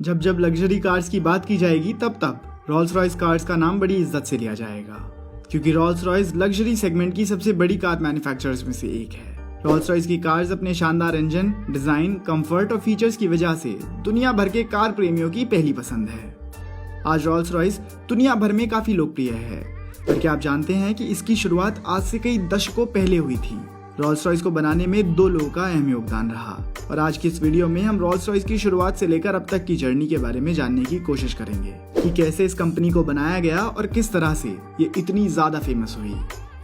जब जब luxury cars की बात की जाएगी तब रोल्स रॉयस कार्स का नाम बड़ी इज्जत से लिया जाएगा, क्योंकि रोल्स रॉयस लग्जरी सेगमेंट की सबसे बड़ी कार मैन्युफैक्चरर्स में से एक है। रोल्स रॉयस की कार्स अपने शानदार इंजन, डिजाइन, कंफर्ट और फीचर्स की वजह से दुनिया भर के कार प्रेमियों की पहली पसंद है। आज रोल्स रॉयस दुनिया भर में काफी लोकप्रिय है, पर क्या आप जानते हैं कि इसकी शुरुआत आज से कई दशकों पहले हुई थी। रोल्स रॉयस को बनाने में 2 लोगों का अहम योगदान रहा, और आज की इस वीडियो में हम रोल्स रॉयस की शुरुआत से लेकर अब तक की जर्नी के बारे में जानने की कोशिश करेंगे कि कैसे इस कंपनी को बनाया गया और किस तरह से ये इतनी ज्यादा फेमस हुई।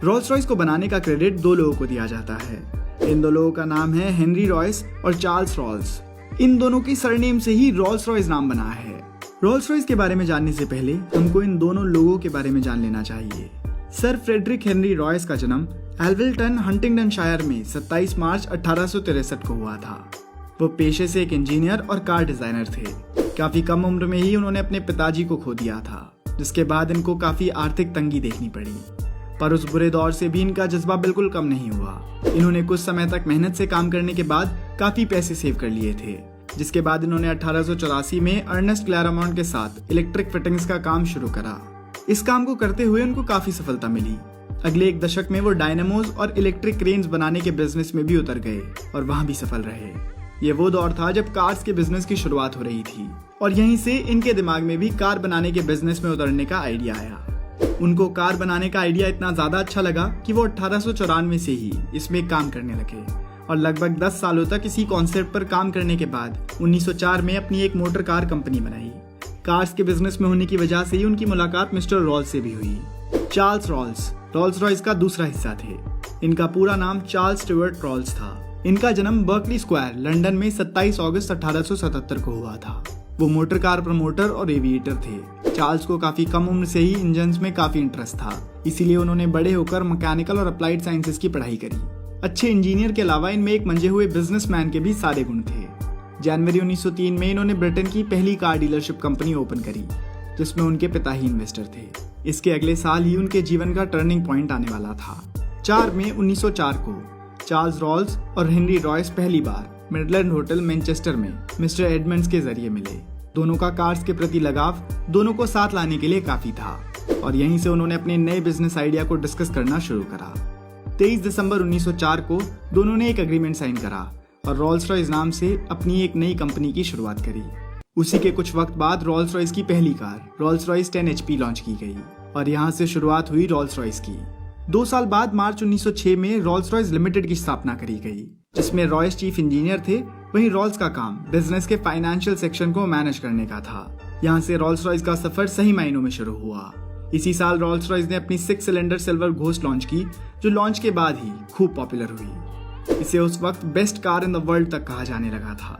रोल्स रॉयस को बनाने का क्रेडिट 2 लोगों को दिया जाता है। इन 2 लोगों का नाम है हेनरी रॉयस और चार्ल्स रॉल्स। इन दोनों की सरनेम से ही रोल्स रॉयस नाम बना है। रोल्स रॉयस के बारे में जानने से पहले हमको इन दोनों लोगों के बारे में जान लेना चाहिए। सर फ्रेडरिक हेनरी रॉयस का जन्म एल्विलटन, हंटिंगडनशायर में 27 मार्च 1863 को हुआ था। वो पेशे से एक इंजीनियर और कार डिजाइनर थे। काफी कम उम्र में ही उन्होंने अपने पिताजी को खो दिया था, जिसके बाद इनको काफी आर्थिक तंगी देखनी पड़ी। पर उस बुरे दौर से भी इनका जज्बा बिल्कुल कम नहीं हुआ। इन्होंने कुछ समय तक मेहनत से काम करने के बाद काफी पैसे सेव कर लिए थे, जिसके बाद इन्होंने 1884 में अर्नेस्ट क्लैरामॉन्ट के साथ इलेक्ट्रिक फिटिंग्स का काम शुरू करा। इस काम को करते हुए उनको काफी सफलता मिली। अगले 1 दशक में वो डायनामोज और इलेक्ट्रिक क्रेन्स बनाने के बिजनेस में भी उतर गए और वहां भी सफल रहे। ये वो दौर था जब कार्स के बिजनेस की शुरुआत हो रही थी, और यहीं से इनके दिमाग में भी कार बनाने के बिजनेस में उतरने का आइडिया आया। उनको कार बनाने का आइडिया इतना ज्यादा अच्छा लगा कि वो 1894 से ही इसमें काम करने लगे, और लगभग 10 सालों तक इसी कॉन्सेप्ट पर काम करने के बाद 1904 में अपनी एक मोटर कार कंपनी बनाई। कार्स के बिजनेस में होने की वजह से ही उनकी मुलाकात मिस्टर रॉल्स से भी हुई। चार्ल्स रॉल्स रोल्स रॉयस का दूसरा हिस्सा थे। इनका पूरा नाम चार्ल्स स्टुअर्ट रॉल्स था। इनका जन्म बर्कली स्क्वायर, लंदन में 27 अगस्त 1877 को हुआ था। वो मोटर कार प्रमोटर और एविएटर थे। चार्ल्स को काफी कम उम्र से ही इंजन्स में काफी इंटरेस्ट था, इसीलिए उन्होंने बड़े होकर मैकेनिकल और अप्लाइड साइंसेस की पढ़ाई करी। अच्छे इंजीनियर के अलावा इनमें एक मंजे हुए बिजनेसमैन के भी सारे गुण थे। जनवरी 1903 में इन्होंने ब्रिटेन की पहली कार डीलरशिप कंपनी ओपन करी, जिसमें उनके पिता ही इन्वेस्टर थे। इसके अगले साल ही उनके जीवन का टर्निंग पॉइंट आने वाला था। 4 मई 1904 को चार्ल्स रॉल्स और हेनरी रॉयस पहली बार मिडलैंड होटल मैनचेस्टर में मिस्टर एडमंड्स के जरिए मिले। दोनों का कार्स के प्रति लगाव दोनों को साथ लाने के लिए काफी था, और यहीं से उन्होंने अपने नए बिजनेस आइडिया को डिस्कस करना शुरू करा। 23 दिसंबर 1904 को दोनों ने एक एग्रीमेंट साइन करा और रोल्स रॉयस नाम से अपनी एक नई कंपनी की शुरुआत करी। उसी के कुछ वक्त बाद रोल्स रॉयस की पहली car Rolls Royce 10 HP launch की गई, और यहाँ से शुरुआत हुई रोल्स रॉयस की। 2 साल बाद मार्च 1906 में रोल्स रॉयस लिमिटेड की स्थापना करी गई, जिसमें रॉयस चीफ इंजीनियर थे। वहीं रोल्स का काम बिजनेस के फाइनेंशियल सेक्शन को मैनेज करने का था। यहाँ से रोल्स रॉयस का सफर सही मायनों में शुरू हुआ। इसी साल रोल्स रॉयस ने अपनी 6 सिलेंडर सिल्वर घोस्ट लॉन्च की, जो लॉन्च के बाद ही खूब पॉपुलर हुई। इसे उस वक्त best car in the world तक कहा जाने लगा था।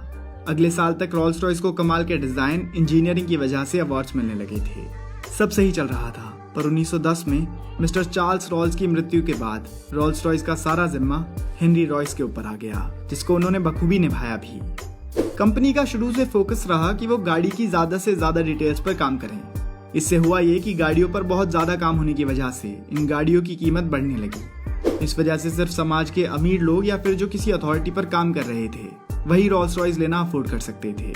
अगले साल तक रोल्स रॉयस को कमाल के डिजाइन, इंजीनियरिंग की वजह से अवार्ड्स मिलने लगे थे। सब सही चल रहा था, पर 1910 में मिस्टर चार्ल्स रॉल्स की मृत्यु के बाद रोल्स रॉयस का सारा जिम्मा हेनरी रॉयस के ऊपर आ गया, जिसको उन्होंने बखूबी निभाया भी। कंपनी का शुरू से फोकस रहा कि वो गाड़ी की ज्यादा से ज्यादा डिटेल्स पर काम करें। इससे हुआ ये कि गाड़ियों पर बहुत ज्यादा काम होने की वजह से इन गाड़ियों की कीमत बढ़ने लगी। इस वजह से सिर्फ समाज के अमीर लोग या फिर जो किसी अथॉरिटी पर काम कर रहे थे, वही रोल्स रॉयस लेना अफोर्ड कर सकते थे।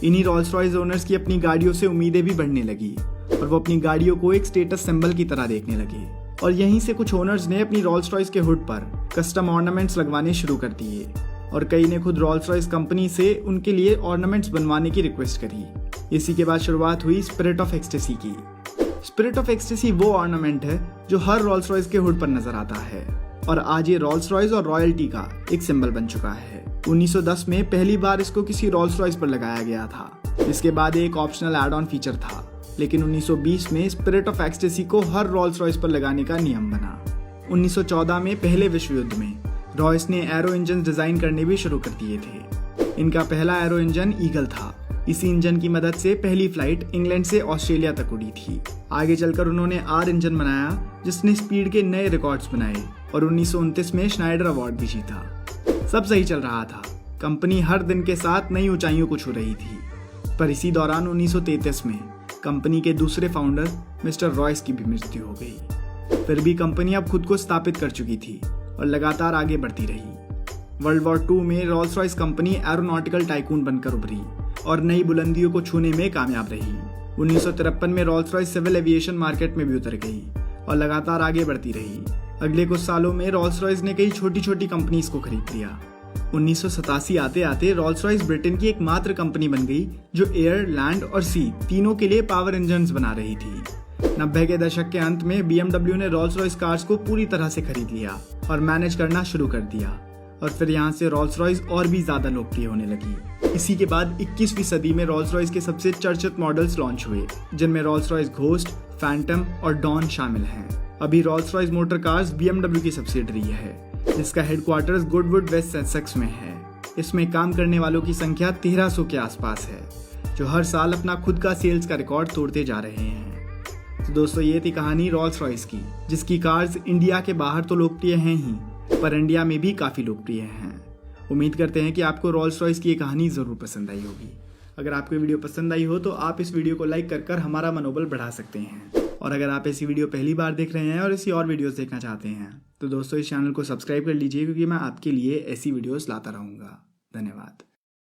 इन्हीं रोल्स रॉयस ओनर्स की अपनी गाड़ियों से उम्मीदें भी बढ़ने लगी, और वो अपनी गाड़ियों को एक स्टेटस सिंबल की तरह देखने लगे। और यहीं से कुछ ओनर्स ने अपनी रोल्स रॉयस के हुड पर कस्टम ऑर्नामेंट्स लगवाने शुरू कर दिए, और कई ने खुद रोल्स रॉयस कंपनी से उनके लिए ऑर्नामेंट्स बनवाने की रिक्वेस्ट करी। इसी के बाद शुरुआत हुई स्पिरिट ऑफ एक्सटेसी की। स्पिरिट ऑफ एक्सटेसी वो ऑर्नामेंट है जो हर रोल्स रॉयस के हुड पर नजर आता है, और आज ये रोल्स रॉयस और रॉयल्टी का एक सिंबल बन चुका है। 1910 में पहली बार इसको किसी रोल्स रॉयस पर लगाया गया था, जिसके बाद एक ऑप्शनल एड ऑन फीचर था। लेकिन 1920 में स्पिरिट ऑफ एक्सटेसी को हर रोल्स रॉयस पर लगाने का नियम बना। 1914 में पहले विश्व युद्ध में रॉयस ने एरो इंजन डिजाइन करने भी शुरू कर दिए थे। इनका पहला एरो इंजन ईगल था। इसी इंजन की मदद से पहली फ्लाइट इंग्लैंड से ऑस्ट्रेलिया तक उड़ी थी। आगे चलकर उन्होंने आर इंजन बनाया, जिसने स्पीड के नए रिकॉर्ड्स बनाए, और 1929 में श्नाइडर अवार्ड भी जीता। सब सही चल रहा था। कंपनी हर दिन के साथ नई ऊंचाइयों को छू रही थी। पर इसी दौरान 1933 में कंपनी के दूसरे फाउंडर मिस्टर रॉयस की भी मृत्यु हो गई। फिर भी कंपनी अब खुद को स्थापित कर चुकी थी और लगातार आगे बढ़ती रही। वर्ल्ड वॉर 2 में Rolls Royce company aeronautical tycoon बनकर उभरी, और नई बुलंदियों को छूने में कामयाब रही। 1953 में Rolls Royce civil aviation market में भी उतर गई और लगातार आगे बढ़ती रही। अगले कुछ सालों में रॉल्स रॉयस ने कई छोटी छोटी कंपनीज को खरीद लिया। 1987 आते आते रॉल्स रॉयस ब्रिटेन की एकमात्र कंपनी बन गई जो एयर, लैंड और सी तीनों के लिए पावर इंजन्स बना रही थी। 90 के दशक के अंत में BMW ने रॉल्स रॉयस कार्स को पूरी तरह से खरीद लिया और मैनेज करना शुरू कर दिया, और फिर यहाँ से रॉल्स रॉयस और भी ज्यादा लोकप्रिय होने लगी। इसी के बाद 21वीं सदी में रॉल्स रॉयस के सबसे चर्चित मॉडल्स लॉन्च हुए, जिनमें रॉल्स रॉयस घोस्ट, फैंटम और डॉन शामिल हैं। अभी Rolls Royce motor cars BMW की सब्सिडरी है, जिसका हेडक्वार्टर्स गुडवुड वेस्ट सेसेक्स में है। इसमें काम करने वालों की संख्या 1300 के आसपास है, जो हर साल अपना खुद का सेल्स का रिकॉर्ड तोड़ते जा रहे हैं। तो दोस्तों, ये थी कहानी रॉल्स रॉयस की, जिसकी कार्स इंडिया के बाहर तो लोकप्रिय हैं ही, पर इंडिया में भी काफी लोकप्रिय हैं। उम्मीद करते हैं कि आपको रॉल्स रॉयस की ये कहानी जरूर पसंद आई होगी। अगर आपको वीडियो पसंद आई हो तो आप इस वीडियो को लाइक कर हमारा मनोबल बढ़ा सकते हैं। और अगर आप ऐसी वीडियो पहली बार देख रहे हैं और ऐसी और वीडियोस देखना चाहते हैं तो दोस्तों इस चैनल को सब्सक्राइब कर लीजिए, क्योंकि मैं आपके लिए ऐसी वीडियोस लाता रहूँगा। धन्यवाद।